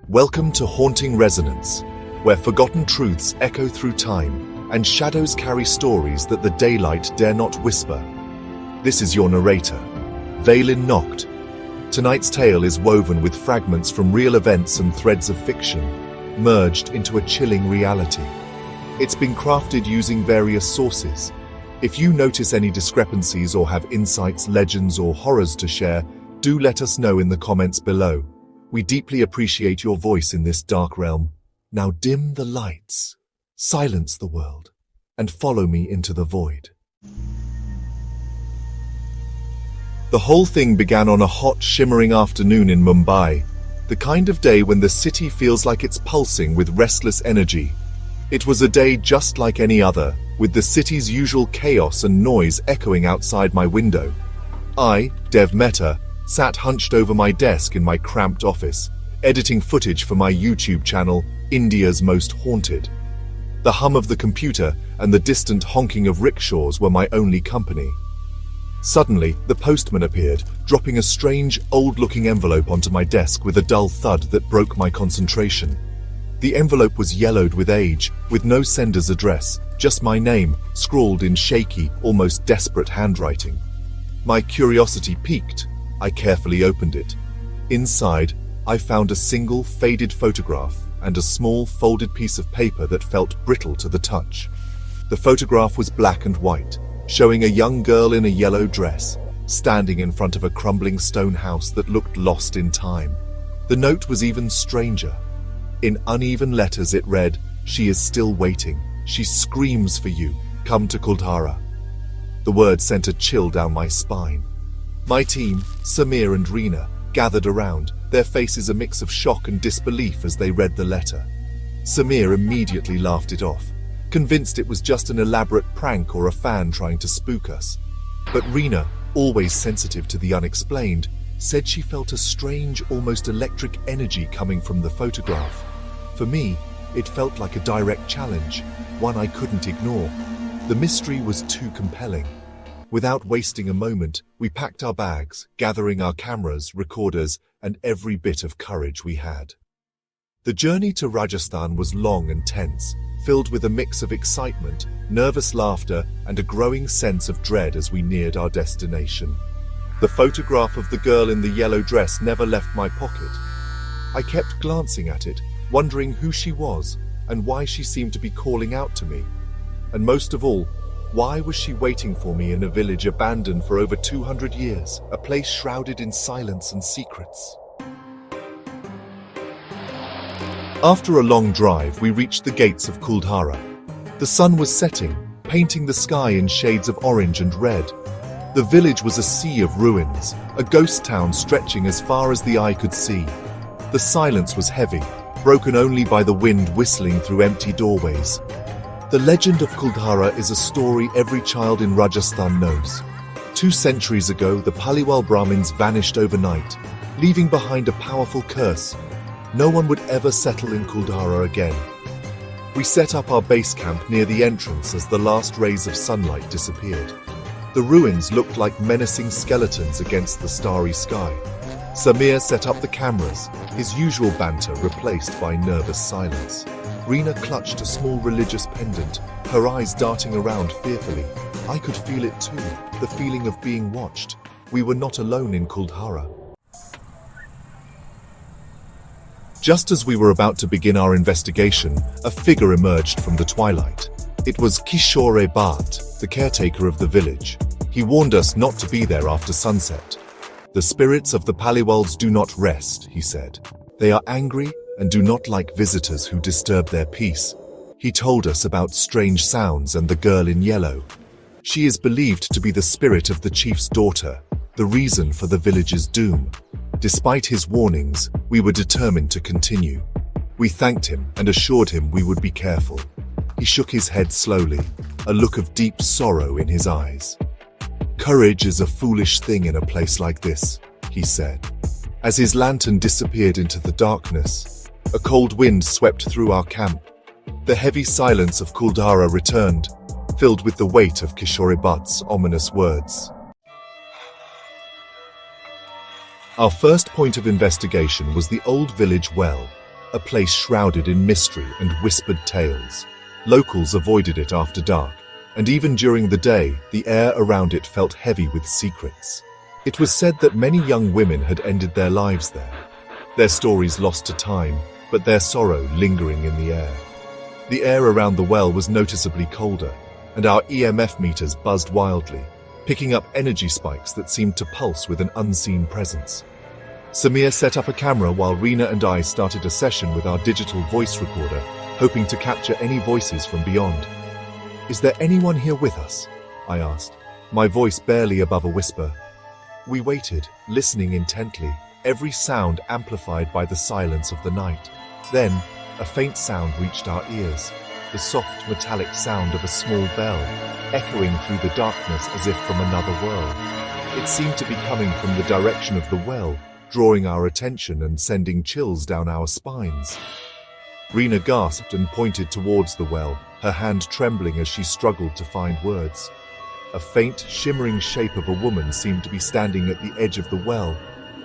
Welcome to Haunting Resonance, where forgotten truths echo through time and shadows carry stories that the daylight dare not whisper. This is your narrator, Vaylin Noct. Tonight's tale is woven with fragments from real events and threads of fiction, merged into a chilling reality. It's been crafted using various sources. If you notice any discrepancies or have insights, legends, or horrors to share, do let us know in the comments below. We deeply appreciate your voice in this dark realm. Now dim the lights, silence the world, and follow me into the void. The whole thing began on a hot, shimmering afternoon in Mumbai, the kind of day when the city feels like it's pulsing with restless energy. It was a day just like any other, with the city's usual chaos and noise echoing outside my window. I, Dev Mehta, sat hunched over my desk in my cramped office, editing footage for my YouTube channel, India's Most Haunted. The hum of the computer and the distant honking of rickshaws were my only company. Suddenly, the postman appeared, dropping a strange, old-looking envelope onto my desk with a dull thud that broke my concentration. The envelope was yellowed with age, with no sender's address, just my name, scrawled in shaky, almost desperate handwriting. My curiosity piqued. I carefully opened it. Inside, I found a single faded photograph and a small folded piece of paper that felt brittle to the touch. The photograph was black and white, showing a young girl in a yellow dress, standing in front of a crumbling stone house that looked lost in time. The note was even stranger. In uneven letters it read, "She is still waiting. She screams for you. Come to Kuldhara." The words sent a chill down my spine. My team, Samir and Reena, gathered around, their faces a mix of shock and disbelief as they read the letter. Samir immediately laughed it off, convinced it was just an elaborate prank or a fan trying to spook us. But Reena, always sensitive to the unexplained, said she felt a strange, almost electric energy coming from the photograph. For me, it felt like a direct challenge, one I couldn't ignore. The mystery was too compelling. Without wasting a moment, we packed our bags, gathering our cameras, recorders, and every bit of courage we had. The journey to Rajasthan was long and tense, filled with a mix of excitement, nervous laughter, and a growing sense of dread as we neared our destination. The photograph of the girl in the yellow dress never left my pocket. I kept glancing at it, wondering who she was and why she seemed to be calling out to me. And most of all, why was she waiting for me in a village abandoned for over 200 years, a place shrouded in silence and secrets? After a long drive, we reached the gates of Kuldhara. The sun was setting, painting the sky in shades of orange and red. The village was a sea of ruins, a ghost town stretching as far as the eye could see. The silence was heavy, broken only by the wind whistling through empty doorways. The legend of Kuldhara is a story every child in Rajasthan knows. 2 centuries ago, the Paliwal Brahmins vanished overnight, leaving behind a powerful curse. No one would ever settle in Kuldhara again. We set up our base camp near the entrance as the last rays of sunlight disappeared. The ruins looked like menacing skeletons against the starry sky. Samir set up the cameras, his usual banter replaced by nervous silence. Reena clutched a small religious pendant, her eyes darting around fearfully. I could feel it too, the feeling of being watched. We were not alone in Kuldhara. Just as we were about to begin our investigation, a figure emerged from the twilight. It was Kishore Bhatt, the caretaker of the village. He warned us not to be there after sunset. "The spirits of the Paliwals do not rest," he said. "They are angry and do not like visitors who disturb their peace." He told us about strange sounds and the girl in yellow. She is believed to be the spirit of the chief's daughter, the reason for the village's doom. Despite his warnings, we were determined to continue. We thanked him and assured him we would be careful. He shook his head slowly, a look of deep sorrow in his eyes. "Courage is a foolish thing in a place like this," he said. As his lantern disappeared into the darkness, a cold wind swept through our camp. The heavy silence of Kuldhara returned, filled with the weight of Kishore Bhatt's ominous words. Our first point of investigation was the old village well. a place shrouded in mystery and whispered tales. Locals avoided it after dark, and even during the day, the air around it felt heavy with secrets. It was said that many young women had ended their lives there, their stories lost to time, but their sorrow lingering in the air. The air around the well was noticeably colder, and our EMF meters buzzed wildly, picking up energy spikes that seemed to pulse with an unseen presence. Samir set up a camera while Rina and I started a session with our digital voice recorder, hoping to capture any voices from beyond. "Is there anyone here with us?" I asked, my voice barely above a whisper. We waited, listening intently, every sound amplified by the silence of the night. Then, a faint sound reached our ears, the soft metallic sound of a small bell, echoing through the darkness as if from another world. It seemed to be coming from the direction of the well, drawing our attention and sending chills down our spines. Rina gasped and pointed towards the well, her hand trembling as she struggled to find words. A faint, shimmering shape of a woman seemed to be standing at the edge of the well,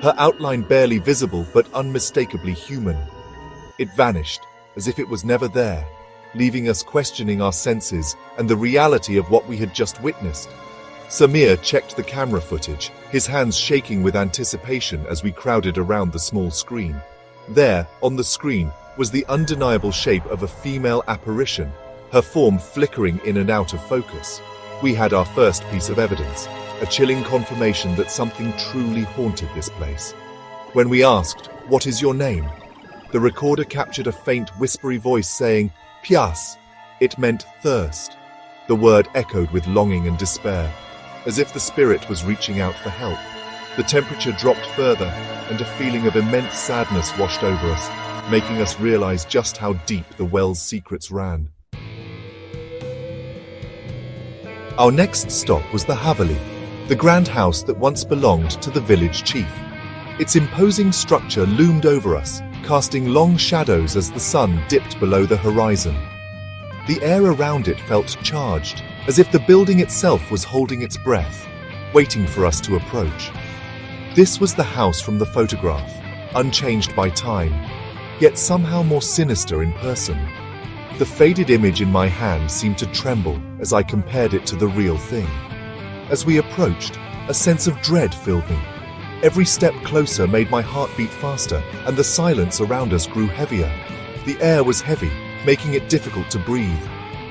her outline barely visible but unmistakably human. It vanished, as if it was never there, leaving us questioning our senses and the reality of what we had just witnessed. Samir checked the camera footage, his hands shaking with anticipation as we crowded around the small screen. There, on the screen, was the undeniable shape of a female apparition, her form flickering in and out of focus. We had our first piece of evidence, a chilling confirmation that something truly haunted this place. When we asked, "What is your name?" the recorder captured a faint, whispery voice saying, "Pias." It meant thirst. The word echoed with longing and despair, as if the spirit was reaching out for help. The temperature dropped further, and a feeling of immense sadness washed over us, making us realize just how deep the well's secrets ran. Our next stop was the Haveli, the grand house that once belonged to the village chief. Its imposing structure loomed over us, casting long shadows as the sun dipped below the horizon. The air around it felt charged, as if the building itself was holding its breath, waiting for us to approach. This was the house from the photograph, unchanged by time, yet somehow more sinister in person. The faded image in my hand seemed to tremble as I compared it to the real thing. As we approached, a sense of dread filled me. Every step closer made my heart beat faster, and the silence around us grew heavier. The air was heavy, making it difficult to breathe.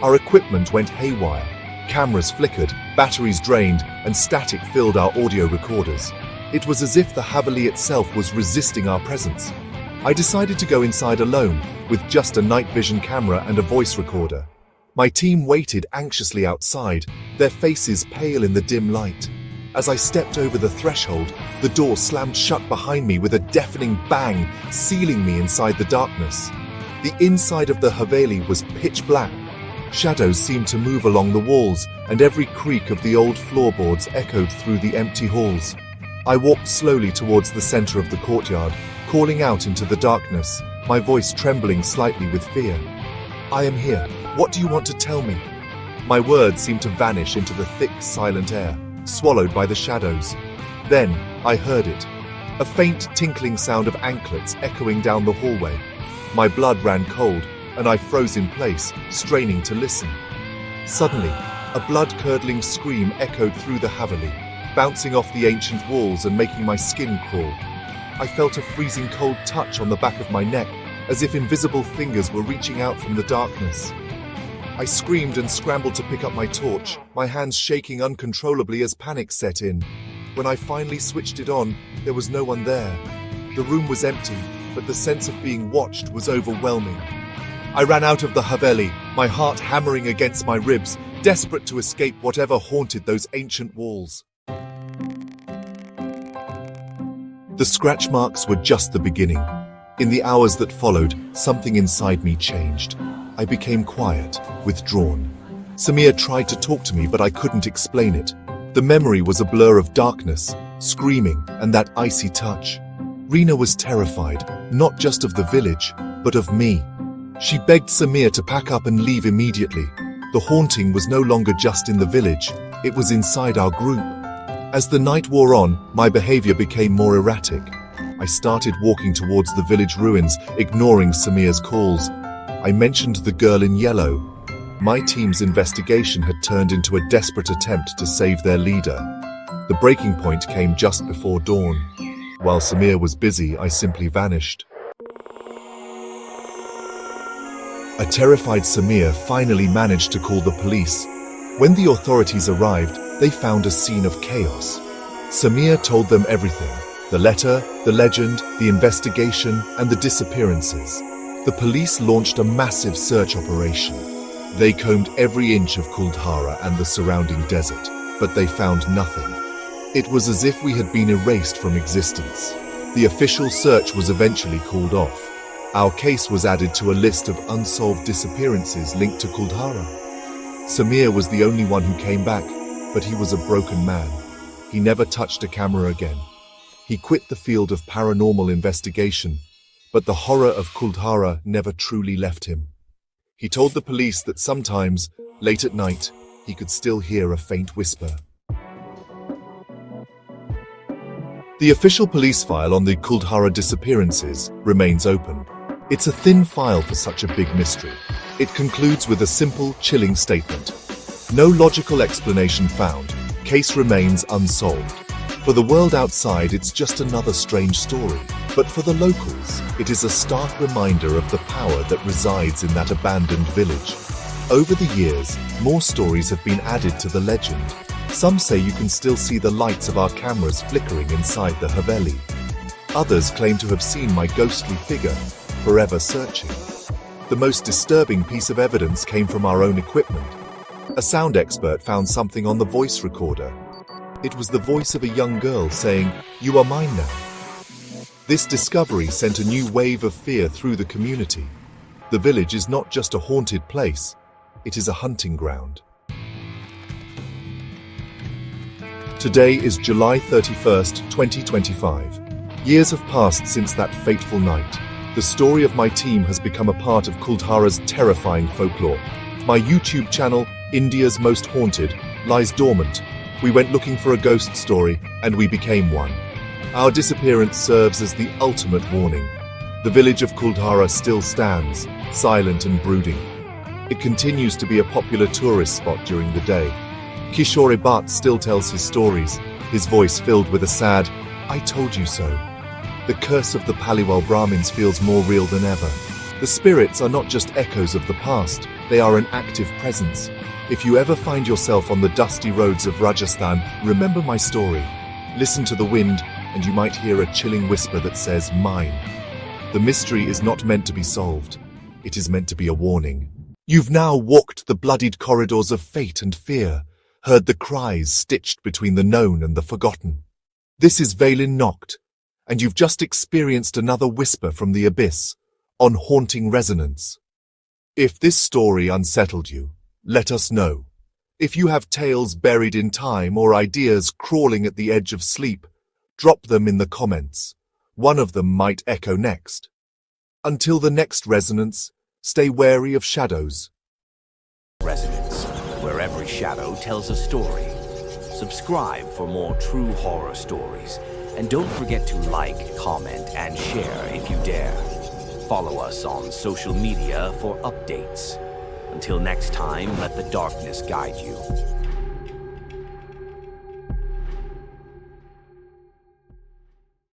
Our equipment went haywire. Cameras flickered, batteries drained, and static filled our audio recorders. It was as if the Haveli itself was resisting our presence. I decided to go inside alone, with just a night vision camera and a voice recorder. My team waited anxiously outside, their faces pale in the dim light. As I stepped over the threshold, the door slammed shut behind me with a deafening bang, sealing me inside the darkness. The inside of the Haveli was pitch black. Shadows seemed to move along the walls, and every creak of the old floorboards echoed through the empty halls. I walked slowly towards the center of the courtyard, calling out into the darkness, my voice trembling slightly with fear. "I am here. What do you want to tell me?" My words seemed to vanish into the thick, silent air, swallowed by the shadows. Then I heard it, a faint tinkling sound of anklets echoing down the hallway. My blood ran cold, and I froze in place, straining to listen. Suddenly, a blood-curdling scream echoed through the Haveli, bouncing off the ancient walls and making my skin crawl. I felt a freezing cold touch on the back of my neck, as if invisible fingers were reaching out from the darkness. I screamed and scrambled to pick up my torch, my hands shaking uncontrollably as panic set in. When I finally switched it on, there was no one there. The room was empty, but the sense of being watched was overwhelming. I ran out of the Haveli, my heart hammering against my ribs, desperate to escape whatever haunted those ancient walls. The scratch marks were just the beginning. In the hours that followed, something inside me changed. I became quiet, withdrawn. Samir tried to talk to me, but I couldn't explain it. The memory was a blur of darkness, screaming, and that icy touch. Rina was terrified, not just of the village, but of me. She begged Samir to pack up and leave immediately. The haunting was no longer just in the village, it was inside our group. As the night wore on, my behavior became more erratic. I started walking towards the village ruins, ignoring Samir's calls. I mentioned the girl in yellow. My team's investigation had turned into a desperate attempt to save their leader. The breaking point came just before dawn. While Samir was busy, I simply vanished. A terrified Samir finally managed to call the police. When the authorities arrived, they found a scene of chaos. Samir told them everything: the letter, the legend, the investigation, and the disappearances. The police launched a massive search operation. They combed every inch of Kuldhara and the surrounding desert, but they found nothing. It was as if we had been erased from existence. The official search was eventually called off. Our case was added to a list of unsolved disappearances linked to Kuldhara. Samir was the only one who came back, but he was a broken man. He never touched a camera again. He quit the field of paranormal investigation, but the horror of Kuldhara never truly left him. He told the police that sometimes, late at night, he could still hear a faint whisper. The official police file on the Kuldhara disappearances remains open. It's a thin file for such a big mystery. It concludes with a simple, chilling statement. No logical explanation found. Case remains unsolved. For the world outside, it's just another strange story. But for the locals, it is a stark reminder of the power that resides in that abandoned village. Over the years, more stories have been added to the legend. Some say you can still see the lights of our cameras flickering inside the Haveli. Others claim to have seen my ghostly figure, forever searching. The most disturbing piece of evidence came from our own equipment. A sound expert found something on the voice recorder. It was the voice of a young girl saying, "You are mine now." This discovery sent a new wave of fear through the community. The village is not just a haunted place, it is a hunting ground. Today is July 31st, 2025. Years have passed since that fateful night. The story of my team has become a part of Kuldhara's terrifying folklore. My YouTube channel, India's Most Haunted, lies dormant. We went looking for a ghost story, and we became one. Our disappearance serves as the ultimate warning. The village of Kuldhara still stands, silent and brooding. It continues to be a popular tourist spot during the day. Kishore Bhatt still tells his stories, his voice filled with a sad, "I told you so." The curse of the Paliwal Brahmins feels more real than ever. The spirits are not just echoes of the past, they are an active presence. If you ever find yourself on the dusty roads of Rajasthan, remember my story. Listen to the wind, and you might hear a chilling whisper that says, "Mine." The mystery is not meant to be solved. It is meant to be a warning. You've now walked the bloodied corridors of fate and fear, heard the cries stitched between the known and the forgotten. This is Valen Noct, and you've just experienced another whisper from the abyss, on Haunting Resonance. If this story unsettled you, let us know. If you have tales buried in time or ideas crawling at the edge of sleep, drop them in the comments. One of them might echo next. Until the next resonance, stay wary of shadows. Resonance, where every shadow tells a story. Subscribe for more true horror stories. And don't forget to like, comment, and share if you dare. Follow us on social media for updates. Until next time, let the darkness guide you.